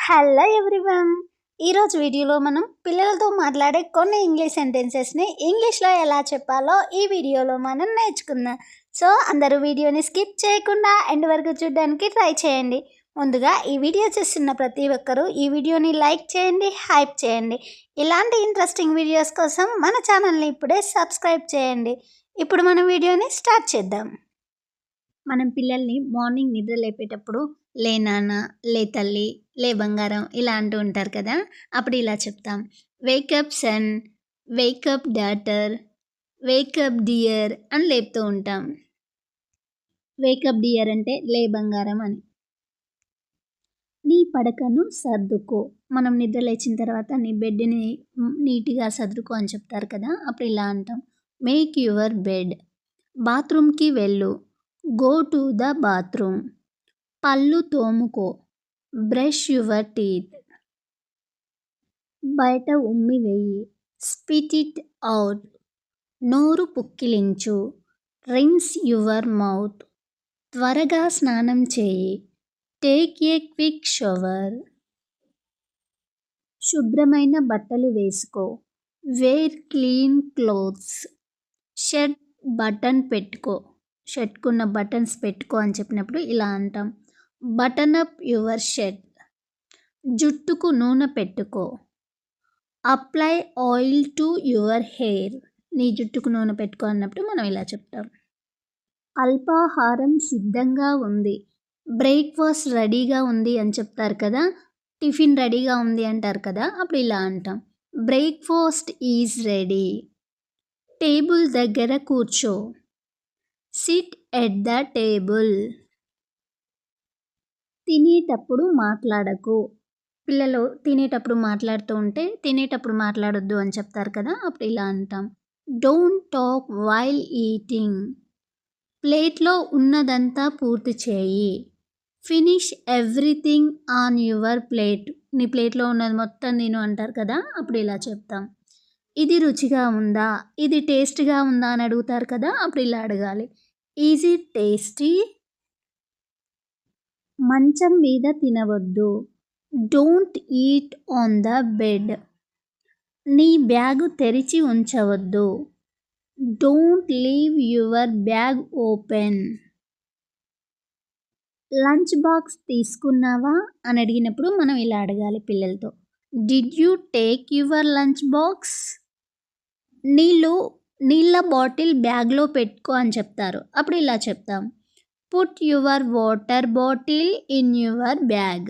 Hello everyone. ఈరోజు వీడియోలో మనం పిల్లలతో మాట్లాడే కొన్ని ఇంగ్లీష్ సెంటెన్సెస్ని ఇంగ్లీష్లో ఎలా చెప్పాలో ఈ వీడియోలో మనం నేర్చుకుందాం. సో అందరూ వీడియోని స్కిప్ చేయకుండా ఎండ్ వరకు చూడడానికి ట్రై చేయండి. ముందుగా ఈ వీడియో చూస్తున్న ప్రతి ఒక్కరూ ఈ వీడియోని లైక్ చేయండి, హైప్ చేయండి. ఇలాంటి ఇంట్రెస్టింగ్ వీడియోస్ కోసం మన ఛానల్ని ఇప్పుడే సబ్స్క్రైబ్ చేయండి. ఇప్పుడు మనం వీడియోని స్టార్ట్ చేద్దాం. మనం పిల్లల్ని మార్నింగ్ నిద్ర లేపేటప్పుడు లే నాన్న, లే తల్లి, లే బంగారం ఇలా అంటూ ఉంటారు కదా. అప్పుడు ఇలా చెప్తాం, wake up son, wake up daughter, wake up dear అని లేపుతూ ఉంటాం. వేకప్ డియర్ అంటే లే బంగారం అని. నీ పడకను సర్దుకో, మనం నిద్ర లేచిన తర్వాత నీ బెడ్ని నీట్గా సర్దుకో అని చెప్తారు కదా. అప్పుడు ఇలా అంటాం, మేక్ యువర్ బెడ్. బాత్రూమ్కి వెళ్ళు, గో టు ద బాత్రూమ్. పళ్ళు తోముకో, బ్రష్ యువర్ టీత్. బయట ఉమ్మి వెయ్యి, స్పిట్ ఇట్ అవుట్. నోరు పుక్కిలించు, రిన్స్ యువర్ మౌత్. త్వరగా స్నానం చేయి, టేక్ ఏ క్విక్ షవర్. శుభ్రమైన బట్టలు వేసుకో, wear clean clothes. Shirt button పెట్టుకో, షర్ట్కున్న బటన్స్ పెట్టుకో అని చెప్పినప్పుడు ఇలా అంటాం, బటన్ అప్ యువర్ షర్ట్. జుట్టుకు నూనె పెట్టుకో, apply oil to your hair. నీ జుట్టుకు నూనె పెట్టుకో అన్నప్పుడు మనం ఇలా చెప్తాం. అల్పాహారం సిద్ధంగా ఉంది, బ్రేక్ఫాస్ట్ రెడీగా ఉంది అని చెప్తారు కదా. టిఫిన్ రెడీగా ఉంది అంటారు కదా, అప్పుడు ఇలా అంటాం, బ్రేక్ఫాస్ట్ ఈజ్ రెడీ. టేబుల్ దగ్గర కూర్చో, సిట్ ఎట్ ద టేబుల్. తినేటప్పుడు మాట్లాడకు, పిల్లలు తినేటప్పుడు మాట్లాడుతూ ఉంటే తినేటప్పుడు మాట్లాడొద్దు అని చెప్తారు కదా. అప్పుడు ఇలా అంటాం, డోంట్ టాక్ వైల్ ఈటింగ్. ప్లేట్లో ఉన్నదంతా పూర్తి చేయి, finish everything on your plate. నీ ప్లేట్లో ఉన్నది మొత్తం తిను అంటారు కదా. అప్పుడు ఇలా చెప్తాం, ఇది రుచిగా ఉందా, ఇది టేస్ట్గా ఉందా అని అడుగుతారు కదా. అప్పుడు ఇలా అడగాలి, ఈజ్ ఇట్ టేస్టీ. మంచం మీద తినవద్దు, don't eat on the bed. నీ బ్యాగు తెరిచి ఉంచవద్దు, don't leave your bag open. Lunch box తీసుకున్నావా అని అడిగినప్పుడు మనం ఇలా అడగాలి పిల్లలతో, did you take your lunch box. నీళ్ళ బాటిల్ బ్యాగ్లో పెట్టుకో అని చెప్తారు. అప్పుడు ఇలా చెప్తాం, put your water bottle in your bag.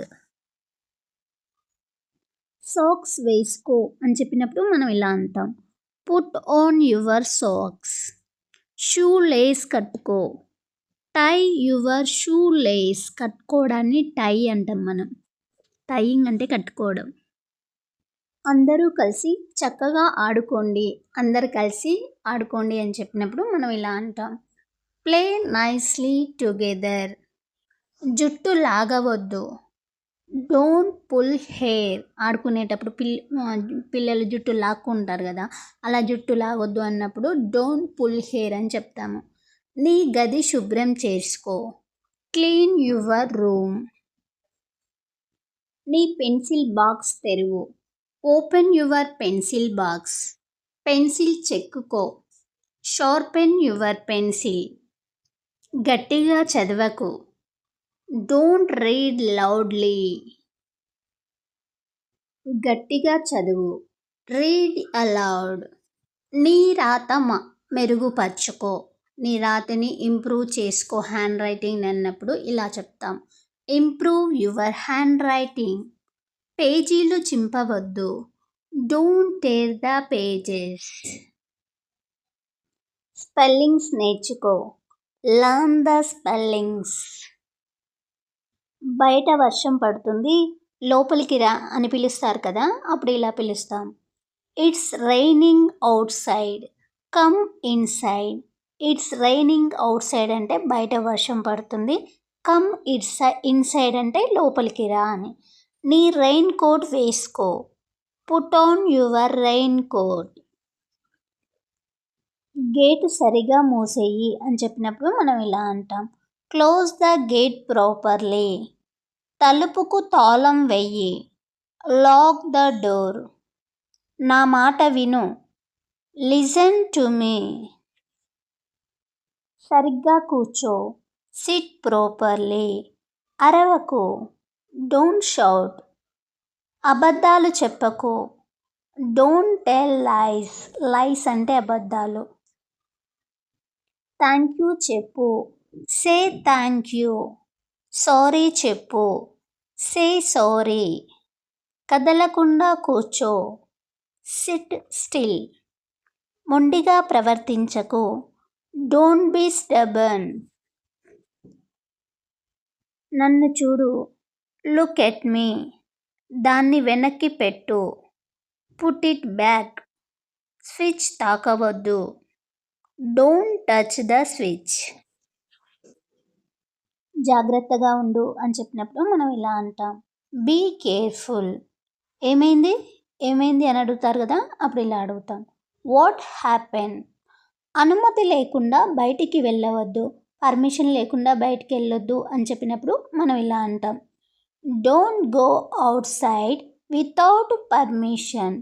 Socks వేసుకో అని చెప్పినప్పుడు మనం ఇలా అంటాం, put on your socks. Shoe lace కట్టుకో, టై యువర్ షూ లేస్. కట్టుకోవడాన్ని టై అంటాం మనం. టైయింగ్ అంటే కట్టుకోవడం. అందరూ కలిసి చక్కగా ఆడుకోండి, అందరు కలిసి ఆడుకోండి అని చెప్పినప్పుడు మనం ఇలా అంటాం, ప్లే నైస్లీ టుగెదర్. జుట్టు లాగవద్దు, డోంట్ పుల్ హెయిర్. ఆడుకునేటప్పుడు పిల్లలు జుట్టు లాక్కుంటారు కదా, అలా జుట్టు లాగొద్దు అన్నప్పుడు డోంట్ పుల్ హెయిర్ అని చెప్తాము. నీ గది శుభ్రం చేసుకో, క్లీన్ యువర్ రూమ్. నీ పెన్సిల్ బాక్స్ తెరువు, open your pencil box. Pencil చెక్కుకో, షార్పెన్ యువర్ పెన్సిల్. గట్టిగా చదవకు, డోంట్ రీడ్ లౌడ్లీ. గట్టిగా చదువు, రీడ్ అలౌడ్. నీ రాత మెరుగుపరుచుకో, నీ రాతని ఇంప్రూవ్ చేసుకో, హ్యాండ్ రైటింగ్ అన్నప్పుడు ఇలా చెప్తాం, ఇంప్రూవ్ యువర్ హ్యాండ్ రైటింగ్. పేజీలు చింపవద్దు, don't tear the pages. Spellings నేర్చుకో, లర్న్ ద స్పెల్లింగ్స్. బయట వర్షం పడుతుంది, లోపలికి రా అని పిలుస్తారు కదా. అప్పుడు ఇలా పిలుస్తాం, it's raining out side, come inside. It's raining out side అంటే బయట వర్షం పడుతుంది, కమ్ ఇన్సైడ్ అంటే లోపలికి రా అని. నీ రెయిన్ కోట్ వేసుకో, put on your raincoat. Gate సరిగా మూసేయి అని చెప్పినప్పుడు మనం ఇలా అంటాం, క్లోజ్ ద గేట్ ప్రాపర్లీ. తలుపుకు తాళం వెయ్యి. Lock the door. నా మాట విను. Listen to me. సరిగ్గా కూర్చో. Sit properly. అరవకు. Don't shout. అబద్ధాలు చెప్పకు. Don't tell lies. లైస్ అంటే అబద్ధాలు. థ్యాంక్ యూ చెప్పు. Say thank you. సారీ చెప్పు. Say sorry. కదలకుండా కూర్చో. Sit still. మొండిగా ప్రవర్తించకు. Don't be stubborn. నన్ను చూడు. Look at me. దాన్ని వెనక్కి పెట్టు. Put it back. స్విచ్ తాకవద్దు. Don't touch the switch. జాగ్రత్తగా ఉండు అని చెప్పినప్పుడు మనం ఇలా అంటాం. Be careful. ఏమైంది ఏమైంది అని అడుగుతారు కదా, అప్పుడు ఇలా అడుగుతాం. What happen. అనుమతి లేకుండా బయటికి వెళ్ళవద్దు, పర్మిషన్ లేకుండా బయటికి వెళ్ళొద్దు అని చెప్పినప్పుడు మనం ఇలా అంటాం. Don't go out side without permission.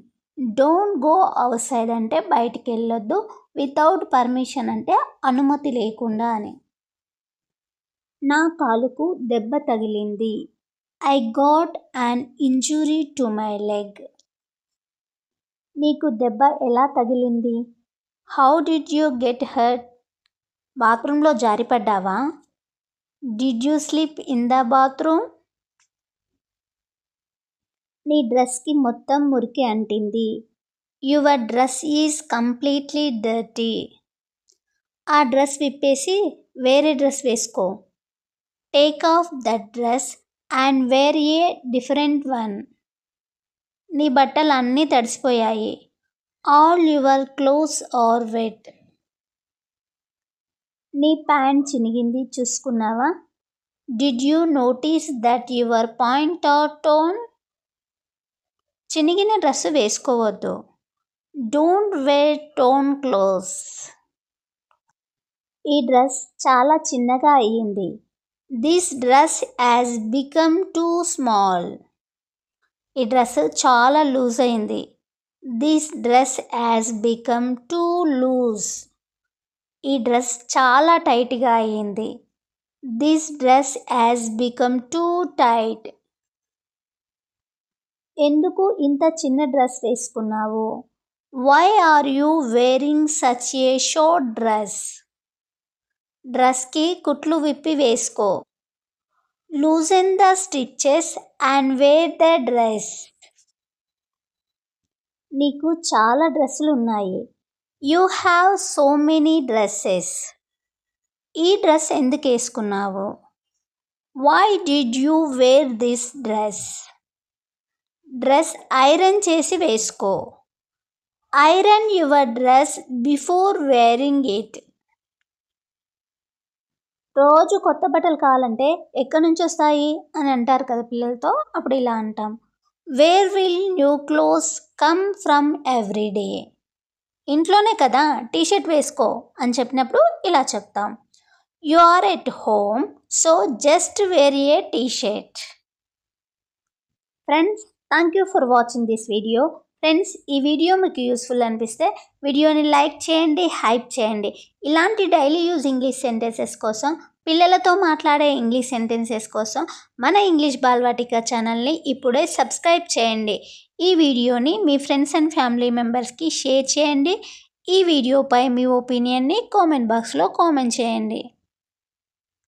Don't go out side అంటే బయటికి వెళ్ళొద్దు, వితౌట్ పర్మిషన్ అంటే అనుమతి లేకుండా అని. నా కాలుకు దెబ్బ తగిలింది. I got an injury to my leg. నీకు దెబ్బ ఎలా తగిలింది? How did you get hurt. బాత్రూంలో జారిపడ్డావా? Did you slip in the bathroom. నీ డ్రెస్కి మొత్తం మురికి అంటింది. Your dress is completely dirty. ఆ డ్రెస్ విప్పేసి వేరే డ్రెస్ వేసుకో. Take off that dress and wear a different one. నీ బట్టలు అన్నీ తడిసిపోయాయి. All your clothes are wet. నీ ప్యాంట్ చినిగింది చూసుకున్నావా? Did you notice that your point are torn. చినిగిన డ్రెస్సు వేసుకోవద్దు. Don't wear torn clothes. ఈ డ్రెస్ చాలా చిన్నగా అయ్యింది. This dress has become too small. ఈ డ్రెస్ చాలా లూజ్ అయింది. This dress has become too loose. ఈ డ్రెస్ చాలా టైట్గా అయ్యింది. This dress has become too tight. ఎందుకు ఇంత చిన్న డ్రెస్ వేసుకున్నావు? Why are you wearing such a short dress. డ్రెస్కి కుట్లు విప్పి వేసుకో. Loosen the stitches and wear the dress. నీకు చాలా డ్రెస్సులు ఉన్నాయి. You have so many dresses. ఈ డ్రెస్ ఎందుకు వేసుకున్నావు? Why did you wear this dress. Dress iron చేసి వేసుకో. Iron your dress before wearing it. రోజు కొత్త బట్టలు కావాలంటే ఎక్కడి నుంచి వస్తాయి అని అంటారు కదా పిల్లలతో, అప్పుడు ఇలా అంటాం. Where will new clothes come from every day. ఇంట్లోనే కదా టీషర్ట్ వేసుకో అని చెప్పినప్పుడు ఇలా చెప్తాం. You are at home so just wear a T-shirt. Friends, thank you for watching this video. Friends, ఈ వీడియో మీకు యూస్ఫుల్ అనిపిస్తే వీడియోని లైక్ చేయండి, హైప్ చేయండి. ఇలాంటి డైలీ యూజ్ ఇంగ్లీష్ సెంటెన్సెస్ కోసం, పిల్లలతో మాట్లాడే ఇంగ్లీష్ సెంటెన్సెస్ కోసం మన ఇంగ్లీష్ బాల్వాటిక ఛానల్ని ఇప్పుడే సబ్స్క్రైబ్ చేయండి. ఈ వీడియోని మీ ఫ్రెండ్స్ అండ్ ఫ్యామిలీ మెంబర్స్కి షేర్ చేయండి. ఈ వీడియోపై మీ ఒపీనియన్ని కామెంట్ బాక్స్లో కామెంట్ చేయండి.